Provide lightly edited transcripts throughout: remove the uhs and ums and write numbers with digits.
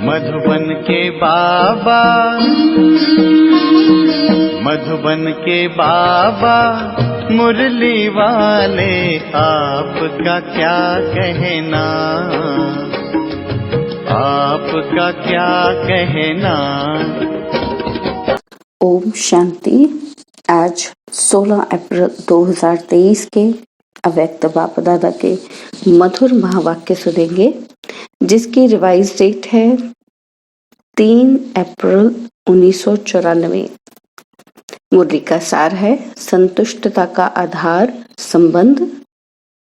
मधुबन के बाबा, मधुबन के बाबा मुरली वाले, आपका क्या कहना, आपका क्या कहना। ओम शांति। आज 16 अप्रैल 2023 के अव्यक्त बाप दादा के मधुर महावाक्य सुनेंगे, जिसकी रिवाइज डेट है 3 अप्रैल 1994। मुरली का सार है संतुष्टता का आधार संबंध,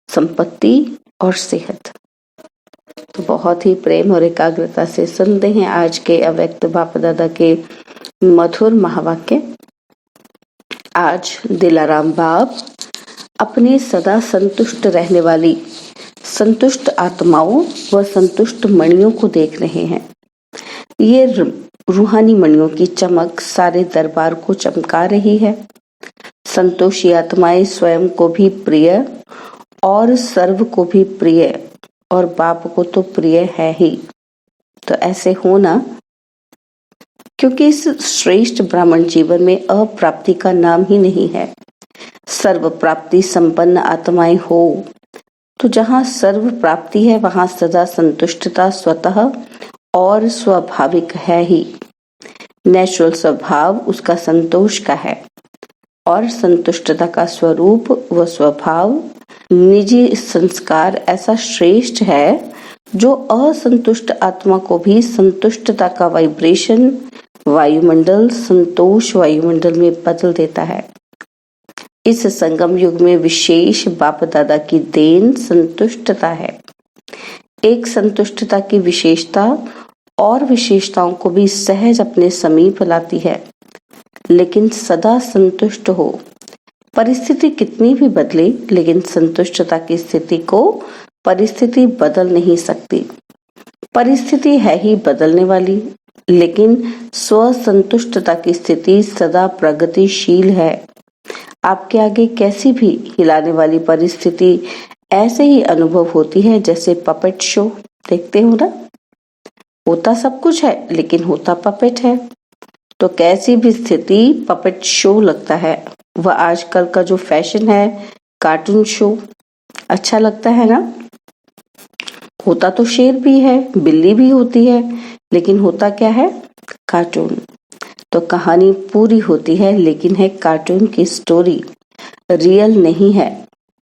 संपत्ति और सेहत। तो बहुत ही प्रेम और एकाग्रता से सुनते हैं आज के अव्यक्त बाप दादा के मधुर महावाक्य। आज दिलाराम बाप अपने सदा संतुष्ट रहने वाली संतुष्ट आत्माओं व संतुष्ट मणियों को देख रहे हैं। ये रूहानी मणियों की चमक सारे दरबार को चमका रही है। संतोषी आत्माएं स्वयं को भी प्रिय और सर्व को भी प्रिय और बाप को तो प्रिय है ही। तो ऐसे होना, क्योंकि इस श्रेष्ठ ब्राह्मण जीवन में अप्राप्ति का नाम ही नहीं है। सर्व प्राप्ति संपन्न आत्माएं हो तो जहाँ सर्व प्राप्ति है वहां सदा संतुष्टता स्वतः और स्वाभाविक है ही। नेचुरल स्वभाव उसका संतोष का है और संतुष्टता का स्वरूप व स्वभाव निजी संस्कार ऐसा श्रेष्ठ है जो असंतुष्ट आत्मा को भी संतुष्टता का वाइब्रेशन वायुमंडल संतोष वायुमंडल में बदल देता है। इस संगम युग में विशेष बाप दादा की देन संतुष्टता है। एक संतुष्टता की विशेषता और विशेषताओं को भी सहज अपने समीप लाती है, लेकिन सदा संतुष्ट हो। परिस्थिति कितनी भी बदले, लेकिन संतुष्टता की स्थिति को परिस्थिति बदल नहीं सकती। परिस्थिति है ही बदलने वाली, लेकिन स्वसंतुष्टता की स्थिति सदा प्रगतिशील है। आपके आगे कैसी भी हिलाने वाली परिस्थिति ऐसे ही अनुभव होती है जैसे पपेट शो देखते हो ना। होता सब कुछ है लेकिन होता पपेट है। तो कैसी भी स्थिति पपेट शो लगता है। वह आजकल का जो फैशन है कार्टून शो अच्छा लगता है ना। होता तो शेर भी है, बिल्ली भी होती है, लेकिन होता क्या है? कार्टून। तो कहानी पूरी होती है लेकिन है कार्टून की स्टोरी, रियल नहीं है।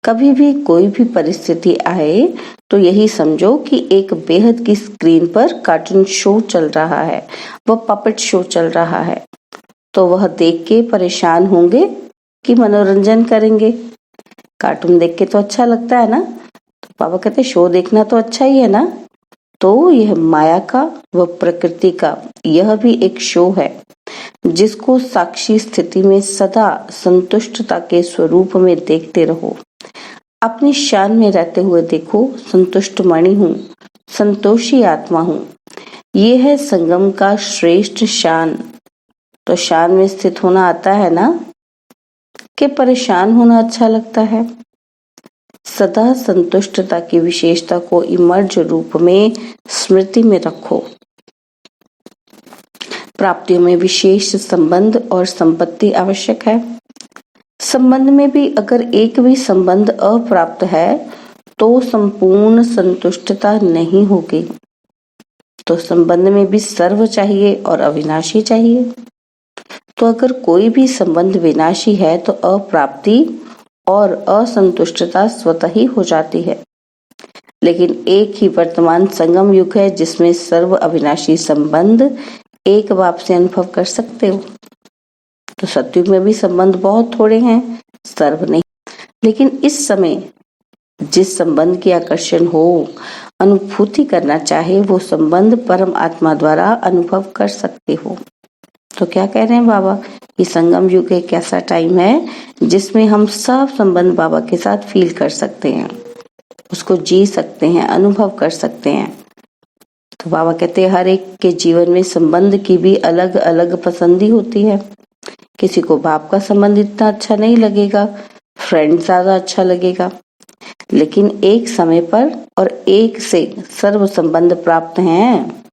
कभी भी कोई भी परिस्थिति आए तो यही समझो कि एक बेहद की स्क्रीन पर कार्टून शो चल रहा है, वह पपेट शो चल रहा है। तो वह देख के परेशान होंगे कि मनोरंजन करेंगे। कार्टून देख के तो अच्छा लगता है ना। तो पापा कहते शो देखना तो अच्छा ही है ना। तो यह माया का व प्रकृति का यह भी एक शो है, जिसको साक्षी स्थिति में सदा संतुष्टता के स्वरूप में देखते रहो। अपनी शान में रहते हुए देखो, संतुष्ट मणि हूँ, संतोषी आत्मा हूँ। ये है संगम का श्रेष्ठ शान। तो शान में स्थित होना आता है ना, कि परेशान होना अच्छा लगता है। सदा संतुष्टता की विशेषता को इमर्ज रूप में स्मृति में रखो। प्राप्तियों में विशेष संबंध और संपत्ति आवश्यक है। संबंध में भी अगर एक भी संबंध अप्राप्त है तो संपूर्ण संतुष्टता नहीं होगी। तो संबंध में भी सर्व चाहिए और अविनाशी चाहिए। तो अगर कोई भी संबंध विनाशी है तो अप्राप्ति और असंतुष्टता स्वतः ही हो जाती है। लेकिन एक ही वर्तमान संगम युग है जिसमें सर्व अविनाशी संबंध एक बाप से अनुभव कर सकते हो। तो सतयुग में भी संबंध बहुत थोड़े हैं, सर्व नहीं। लेकिन इस समय जिस संबंध की आकर्षण हो, अनुभूति करना चाहे, वो संबंध परम आत्मा द्वारा अनुभव कर सकते हो। तो क्या कह रहे हैं बाबा? ये संगम युग एक ऐसा टाइम है जिसमें हम सब संबंध बाबा के साथ फील कर सकते हैं, उसको जी सकते हैं, अनुभव कर सकते हैं। तो बाबा कहते हैं हर एक के जीवन में संबंध की भी अलग अलग पसंदी होती है। किसी को बाप का संबंध इतना अच्छा नहीं लगेगा, फ्रेंड ज्यादा अच्छा लगेगा। लेकिन एक समय पर और एक से सर्व संबंध प्राप्त हैं।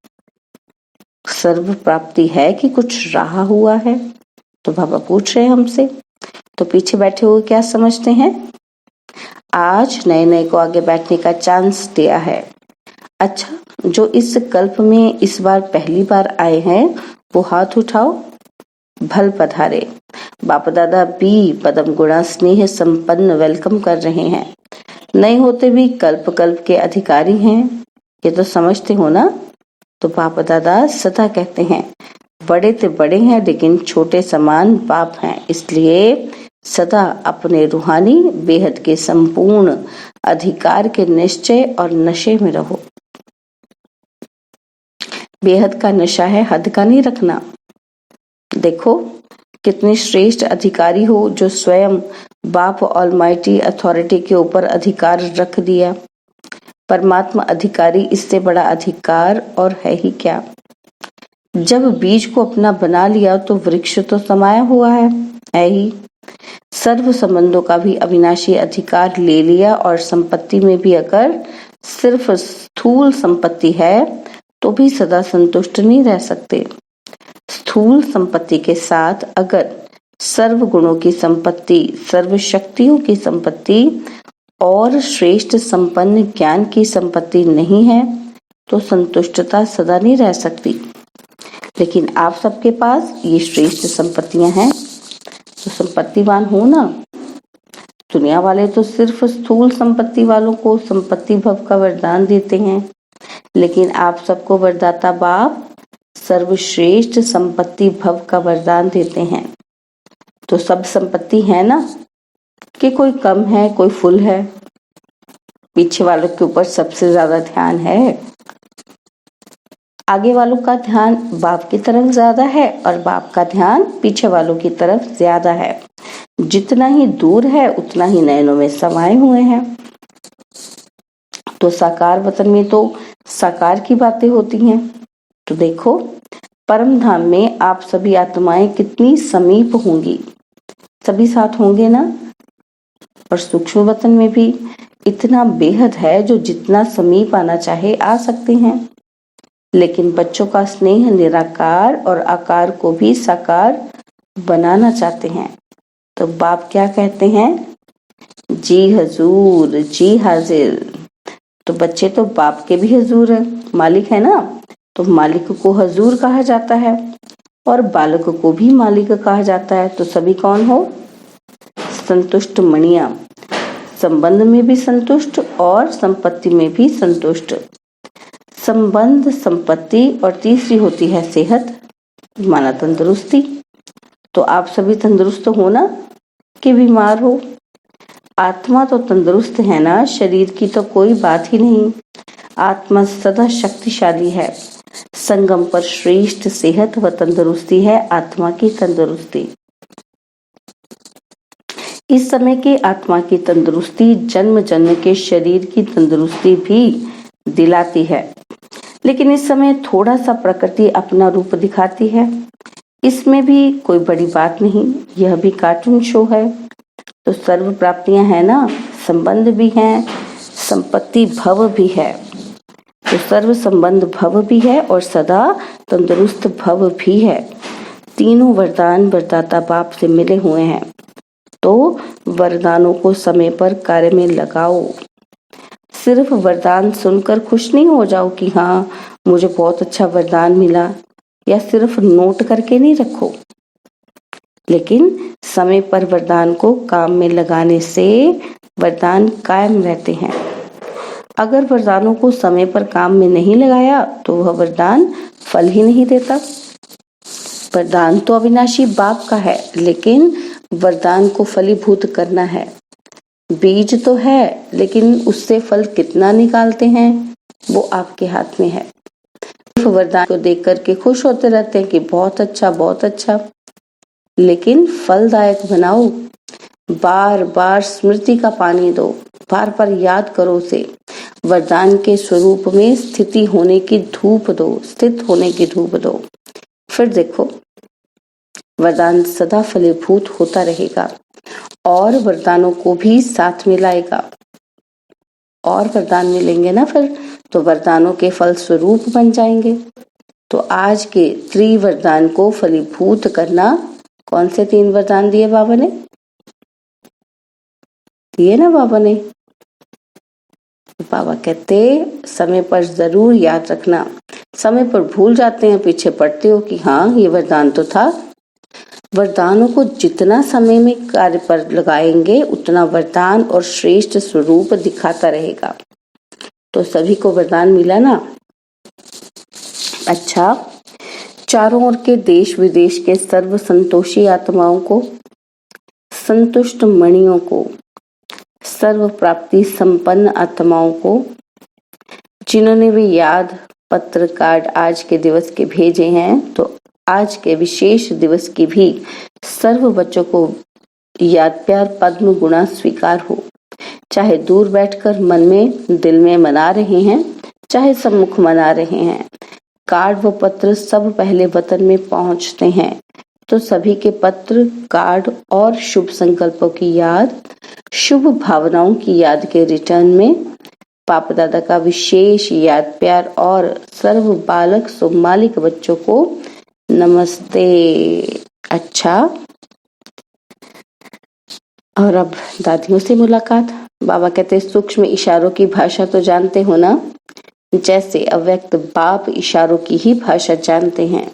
सर्व प्राप्ति है कि कुछ रहा हुआ है? तो बाबा पूछ रहे हैं हमसे। तो पीछे बैठे हुए क्या समझते हैं? आज नए नए को आगे बैठने का चांस दिया है। अच्छा, जो इस कल्प में इस बार पहली बार आए हैं वो हाथ उठाओ। भल पधारे। बाप दादा भी पदम गुणा स्नेह संपन्न वेलकम कर रहे हैं। नए होते भी कल्प कल्प के अधिकारी हैं, ये तो समझते हो ना? तो बाप दादा सदा कहते हैं बड़े ते बड़े हैं लेकिन छोटे समान बाप हैं, इसलिए सदा अपने रूहानी बेहद के संपूर्ण अधिकार के निश्चय और नशे में रहो। बेहद का नशा है, हद का नहीं रखना। देखो कितने श्रेष्ठ अधिकारी हो जो स्वयं बाप ऑलमाइटी अथॉरिटी के ऊपर अधिकार रख दिया। परमात्मा अधिकारी, इससे बड़ा अधिकार और है ही क्या। जब बीज को अपना बना लिया तो वृक्ष तो समाया हुआ है ही। सर्व संबंधों का भी अविनाशी अधिकार ले लिया और संपत्ति में भी अगर सिर्फ स्थूल संपत्ति है तो भी सदा संतुष्ट नहीं रह सकते। स्थूल संपत्ति के साथ अगर सर्व गुणों की संपत्ति, सर्व शक्तियों की संपत्ति और श्रेष्ठ संपन्न ज्ञान की संपत्ति नहीं है तो संतुष्टता सदा नहीं रह सकती। लेकिन आप सबके पास ये श्रेष्ठ संपत्तियां हैं तो संपत्तिवान हो ना। दुनिया वाले तो सिर्फ स्थूल संपत्ति वालों को संपत्ति भव का वरदान देते हैं, लेकिन आप सबको वरदाता बाप सर्वश्रेष्ठ संपत्ति भव का वरदान देते हैं। तो सब संपत्ति है ना कि कोई कम है कोई फुल है? पीछे वालों के ऊपर सबसे ज्यादा ध्यान है, आगे वालों का ध्यान बाप की तरफ ज्यादा है और बाप का ध्यान पीछे वालों की तरफ ज्यादा है। जितना ही दूर है उतना ही नयनों में समाये हुए हैं। तो साकार वतन में तो साकार की बातें होती हैं। तो देखो परम धाम में आप सभी आत्माएं कितनी समीप होंगी, सभी साथ होंगे ना। और सूक्ष्म वतन में भी इतना बेहद है जो जितना समीप आना चाहे आ सकते हैं। लेकिन बच्चों का स्नेह निराकार और आकार को भी साकार बनाना चाहते हैं। तो बाप क्या कहते हैं? जी हजूर, जी हाजिर। तो बच्चे तो बाप के भी हजूर है, मालिक है ना। तो मालिक को हजूर कहा जाता है और बालक को भी मालिक कहा जाता है। तो सभी कौन हो? संतुष्ट मणिया, संबंध में भी संतुष्ट और संपत्ति में भी संतुष्ट। संबंध, संपत्ति और तीसरी होती है सेहत, माना तंदुरुस्ती। तो आप सभी तंदुरुस्त हो ना कि बीमार हो? आत्मा तो तंदुरुस्त है ना, शरीर की तो कोई बात ही नहीं। आत्मा सदा शक्तिशाली है। संगम पर श्रेष्ठ सेहत व तंदुरुस्ती है आत्मा की तंदुरुस्ती। इस समय के आत्मा की तंदुरुस्ती जन्म जन्म के शरीर की तंदुरुस्ती भी दिलाती है। लेकिन इस समय थोड़ा सा प्रकृति अपना रूप दिखाती है, इसमें भी कोई बड़ी बात नहीं, यह भी कार्टून शो है। तो सर्व प्राप्तियां है ना, संबंध भी हैं, संपत्ति भव भी है। तो सर्व संबंध भव भी है और सदा तंदुरुस्त भव भी है। तीनों वरदान वरदाता बाप से मिले हुए हैं। तो वरदानों को समय पर कार्य में लगाओ। सिर्फ वरदान सुनकर खुश नहीं हो जाओ कि हाँ मुझे बहुत अच्छा वरदान मिला, या सिर्फ नोट करके नहीं रखो। लेकिन समय पर वरदान को काम में लगाने से वरदान कायम रहते हैं। अगर वरदानों को समय पर काम में नहीं लगाया तो वह वरदान फल ही नहीं देता। वरदान तो अविनाशी बाप का है, लेकिन वरदान को फलीभूत करना है। बीज तो है लेकिन उससे फल कितना निकालते हैं वो आपके हाथ में है। वरदान को देख करके खुश होते रहते हैं कि बहुत अच्छा बहुत अच्छा, लेकिन फलदायक बनाओ। बार बार स्मृति का पानी दो, बार बार याद करो उसे। वरदान के स्वरूप में स्थिति होने की धूप दो, स्थित होने की धूप दो। फिर देखो वरदान सदा फलीभूत होता रहेगा और वरदानों को भी साथ में लाएगा। और वरदान मिलेंगे ना फिर तो वरदानों के फल स्वरूप बन जाएंगे। तो आज के त्रिवरदान को फलीभूत करना। कौन से 3 वरदान दिए बाबा ने? दिए ना बाबा ने। बाबा कहते समय पर जरूर याद रखना। समय पर भूल जाते हैं, पीछे पढ़ते हो कि हाँ ये वरदान तो था। वरदानों को जितना समय में कार्य पर लगाएंगे उतना वरदान और श्रेष्ठ स्वरूप दिखाता रहेगा। तो सभी को वरदान मिला ना। अच्छा, चारों ओर के देश विदेश के सर्व संतोषी आत्माओं को, संतुष्ट मणियों को, सर्व प्राप्ति संपन्न आत्माओं को, जिन्होंने भी याद पत्र कार्ड आज के दिवस के भेजे हैं, तो आज के विशेष दिवस की भी सर्व बच्चों को याद प्यार पद्म गुणा स्वीकार हो। चाहे दूर बैठकर मन में दिल में मना रहे हैं, चाहे सम्मुख मना रहे हैं, कार्ड व पत्र सब पहले वतन में पहुंचते हैं। तो सभी के पत्र, कार्ड और शुभ संकल्पों की याद, शुभ भावनाओं की याद के रिटर्न में पाप दादा का विशेष याद प्यार और सर्व बालक सुमालिक बच्चों को नमस्ते। अच्छा, और अब दादियों से मुलाकात। बाबा कहते सूक्ष्म इशारों की भाषा तो जानते हो ना, जैसे अव्यक्त बाप इशारों की ही भाषा जानते हैं।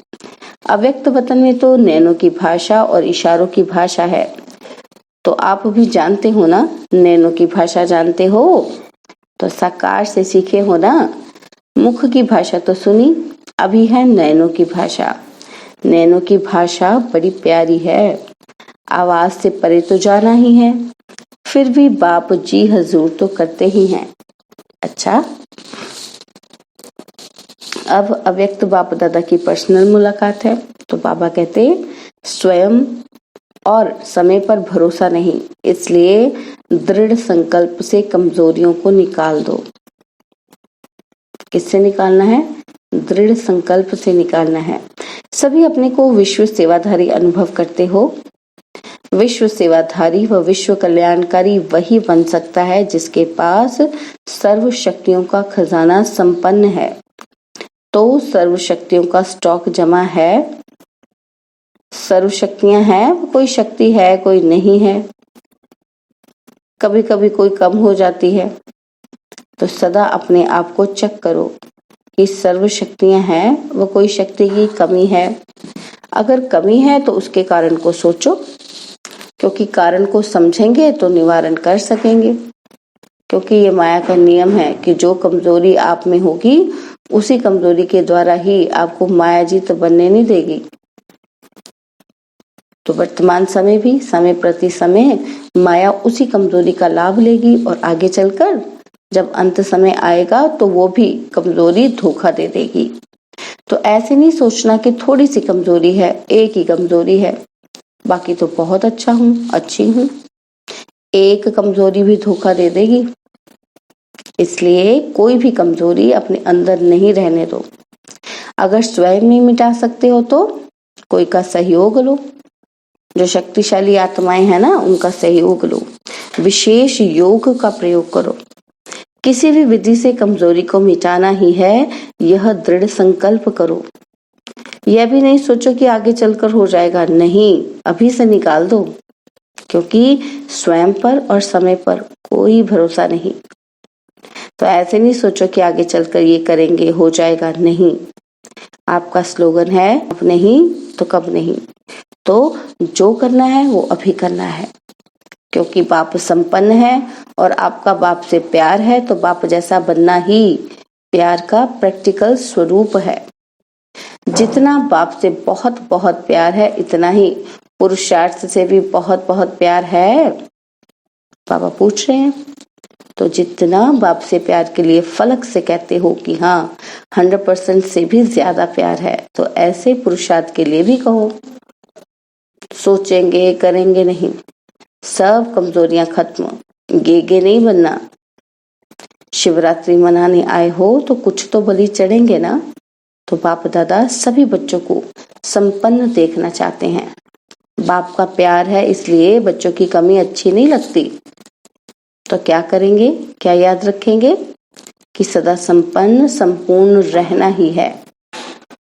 अव्यक्त वतन में तो नैनों की भाषा और इशारों की भाषा है, तो आप भी जानते हो ना, नैनों की भाषा जानते हो तो साकार से सीखे हो ना। मुख की भाषा तो सुनी, अभी है नैनों की भाषा। नैनों की भाषा बड़ी प्यारी है, आवाज से परे तो जाना ही है, फिर भी बाप जी हजूर तो करते ही हैं। अच्छा, अब अव्यक्त बाप दादा की पर्सनल मुलाकात है। तो बाबा कहते स्वयं और समय पर भरोसा नहीं, इसलिए दृढ़ संकल्प से कमजोरियों को निकाल दो। किससे निकालना है? दृढ़ संकल्प से निकालना है। सभी अपने को विश्व सेवाधारी अनुभव करते हो। विश्व सेवाधारी व विश्व कल्याणकारी वही बन सकता है जिसके पास सर्व शक्तियों का खजाना संपन्न है। तो सर्व शक्तियों का स्टॉक जमा है। सर्व शक्तियां हैं, कोई शक्ति है कोई नहीं है, कभी कभी कोई कम हो जाती है। तो सदा अपने आप को चेक करो कि सर्व शक्तियां हैं, वो कोई शक्ति की कमी है। अगर कमी है तो उसके कारण को सोचो, क्योंकि कारण को समझेंगे तो निवारण कर सकेंगे। क्योंकि ये माया का नियम है कि जो कमजोरी आप में होगी उसी कमजोरी के द्वारा ही आपको माया जीत बनने नहीं देगी। तो वर्तमान समय भी समय प्रति समय माया उसी कमजोरी का लाभ लेगी और आगे चलकर जब अंत समय आएगा तो वो भी कमजोरी धोखा दे देगी। तो ऐसे नहीं सोचना कि थोड़ी सी कमजोरी है, एक ही कमजोरी है, बाकी तो बहुत अच्छा हूँ, अच्छी हूँ। एक कमजोरी भी धोखा दे देगी। इसलिए कोई भी कमजोरी अपने अंदर नहीं रहने दो। अगर स्वयं नहीं मिटा सकते हो तो कोई का सहयोग लो। जो शक्तिशाली आत्माएं हैं ना, उनका सहयोग लो। विशेष योग का प्रयोग करो। किसी भी विधि से कमजोरी को मिटाना ही है, यह दृढ़ संकल्प करो। यह भी नहीं सोचो कि आगे चलकर हो जाएगा, नहीं, अभी से निकाल दो। क्योंकि स्वयं पर और समय पर कोई भरोसा नहीं। तो ऐसे नहीं सोचो कि आगे चलकर ये करेंगे हो जाएगा, नहीं। आपका स्लोगन है अब नहीं तो कब नहीं। तो जो करना है वो अभी करना है, क्योंकि बाप संपन्न है और आपका बाप से प्यार है, तो बाप जैसा बनना ही प्यार का प्रैक्टिकल स्वरूप है। जितना बाप से बहुत बहुत प्यार है, इतना ही पुरुषार्थ से भी बहुत बहुत प्यार है। बाबा पूछ रहे हैं, तो जितना बाप से प्यार के लिए फलक से कहते हो कि हाँ 100% से भी ज्यादा प्यार है, तो ऐसे पुरुषार्थ के लिए भी कहो। सोचेंगे करेंगे नहीं, सब कमजोरियां खत्म, गेगे नहीं बनना। शिवरात्रि मनाने आए हो तो कुछ तो बलि चढ़ेंगे ना। तो बाप दादा सभी बच्चों को संपन्न देखना चाहते हैं। बाप का प्यार है, इसलिए बच्चों की कमी अच्छी नहीं लगती। तो क्या करेंगे, क्या याद रखेंगे कि सदा संपन्न संपूर्ण रहना ही है।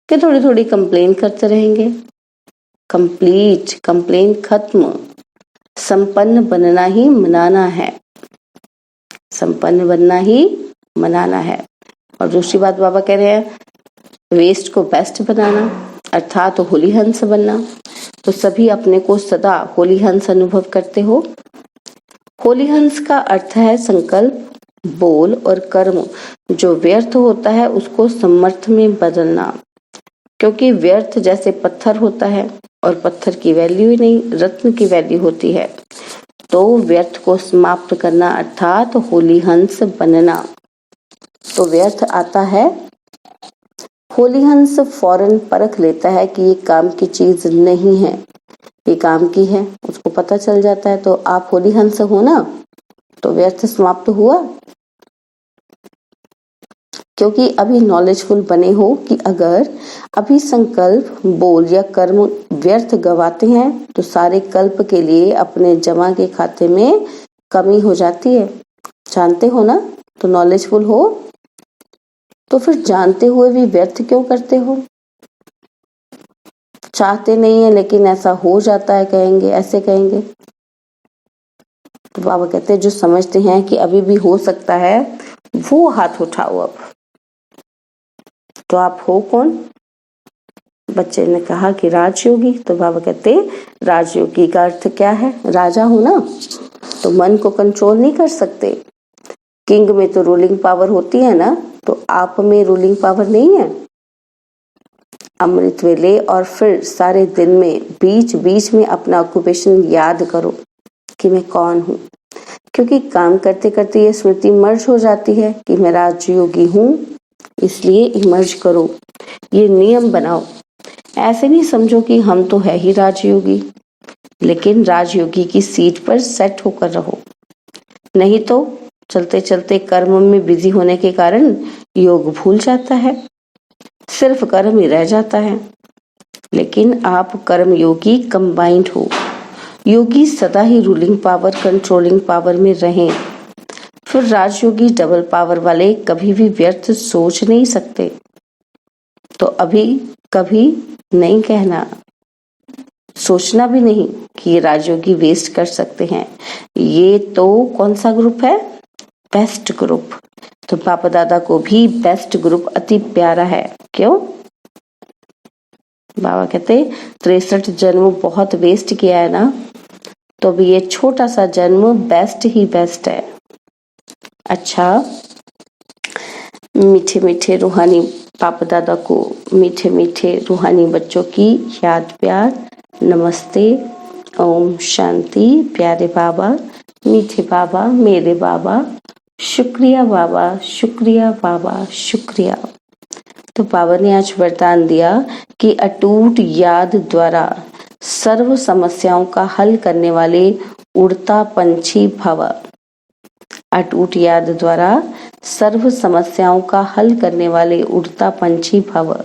कि थोड़ी थोड़ी कंप्लेन करते रहेंगे? कंप्लीट, कंप्लेन खत्म। संपन्न बनना ही मनाना है, संपन्न बनना ही मनाना है। और दूसरी बात बाबा कह रहे हैं, वेस्ट को बेस्ट बनाना, अर्थात होली हंस बनना। तो सभी अपने को सदा होली हंस अनुभव करते हो। होली हंस का अर्थ है संकल्प, बोल और कर्म जो व्यर्थ होता है उसको समर्थ में बदलना। क्योंकि व्यर्थ जैसे पत्थर होता है और पत्थर की वैल्यू ही नहीं, रत्न की वैल्यू होती है। तो व्यर्थ को समाप्त करना अर्थात होली हंस बनना। तो व्यर्थ आता है, होली हंस फौरन परख लेता है कि ये काम की चीज नहीं है, ये काम की है, उसको पता चल जाता है। तो आप होली हंस हो ना, तो व्यर्थ समाप्त हुआ। क्योंकि अभी नॉलेजफुल बने हो कि अगर अभी संकल्प, बोल या कर्म व्यर्थ गवाते हैं तो सारे कल्प के लिए अपने जमा के खाते में कमी हो जाती है। जानते हो ना, तो नॉलेजफुल हो, तो फिर जानते हुए भी व्यर्थ क्यों करते हो? चाहते नहीं है लेकिन ऐसा हो जाता है, कहेंगे, ऐसे कहेंगे। तो बाबा कहते हैं जो समझते हैं कि अभी भी हो सकता है वो हाथ उठाओ। अब तो आप हो कौन? बच्चे ने कहा कि राजयोगी। तो बाबा कहते राजयोगी का अर्थ क्या है? राजा हो ना, तो मन को कंट्रोल नहीं कर सकते। किंग में तो रूलिंग पावर होती है ना, तो आप में रूलिंग पावर नहीं है। अमृत वेले और फिर सारे दिन में बीच बीच में अपना ऑक्यूपेशन याद करो कि मैं कौन हूँ। क्योंकि काम करते करते ये स्मृति मर्ज हो जाती है कि मैं राजयोगी हूँ, इसलिए इमर्ज करो, ये नियम बनाओ। ऐसे नहीं समझो कि हम तो है ही राजयोगी, लेकिन राजयोगी की सीट पर सेट होकर रहो। नहीं तो चलते चलते कर्म में बिजी होने के कारण योग भूल जाता है, सिर्फ कर्म ही रह जाता है। लेकिन आप कर्म योगी कंबाइंड हो। योगी सदा ही रूलिंग पावर, कंट्रोलिंग पावर में रहें। फिर राजयोगी डबल पावर वाले कभी भी व्यर्थ सोच नहीं सकते। तो अभी कभी नहीं कहना, सोचना भी नहीं कि ये राजयोगी वेस्ट कर सकते हैं। ये तो कौन सा ग्रुप है? Best group. तो पापा दादा को भी बेस्ट ग्रुप अति प्यारा है। क्यों? बाबा कहते 63 जन्म बहुत वेस्ट किया है ना, तो अभी ये छोटा सा जन्म बेस्ट ही बेस्ट है। अच्छा, मीठे मीठे रूहानी पापा दादा को, मीठे मीठे रूहानी बच्चों की याद प्यार, नमस्ते, ओम शांति। प्यारे बाबा, मीठे बाबा, मेरे बाबा, शुक्रिया बाबा, शुक्रिया बाबा, शुक्रिया। तो बाबा ने आज वरदान दिया कि अटूट याद द्वारा सर्व समस्याओं का हल करने वाले उड़ता पंछी भव। अटूट याद द्वारा सर्व समस्याओं का हल करने वाले उड़ता पंछी भव।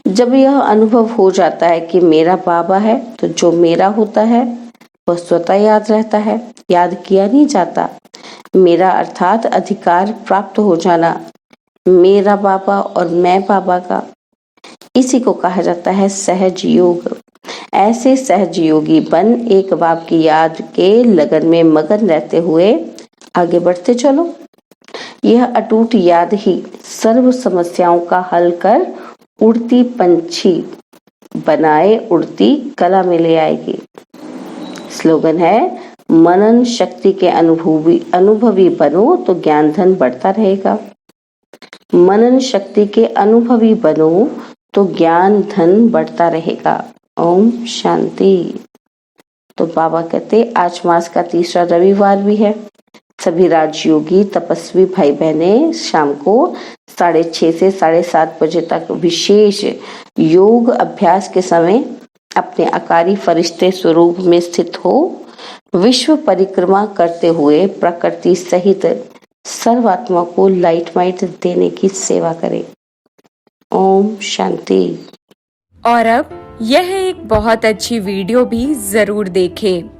जब यह अनुभव हो जाता है कि मेरा बाबा है, तो जो मेरा होता है वह स्वतः याद रहता है, याद किया नहीं जाता। मेरा अर्थात अधिकार प्राप्त हो जाना, मेरा बाबा और मैं बाबा का, इसी को कहा जाता है सहज योग। ऐसे सहज योगी बन एक बाप की याद के लगन में मगन रहते हुए आगे बढ़ते चलो। यह अटूट याद ही सर्व समस्याओं का हल कर उड़ती पंछी बनाए उड़ती कला में ले आएगी। स्लोगन है, मनन शक्ति के अनुभवी बनो तो ज्ञान धन बढ़ता रहेगा। मनन शक्ति के अनुभवी बनो तो ज्ञान धन बढ़ता रहेगा। ओम शांति। तो बाबा कहते आज मास का तीसरा रविवार भी है। सभी राजयोगी तपस्वी भाई बहने शाम को 6:30 से 7:30 बजे तक विशेष योग अभ्यास के समय अपने आकारी फरिश्ते स्वरूप में स्थित हो विश्व परिक्रमा करते हुए प्रकृति सहित सर्वात्मा को लाइट माइट देने की सेवा करें। ओम शांति। और अब यह एक बहुत अच्छी वीडियो भी जरूर देखें।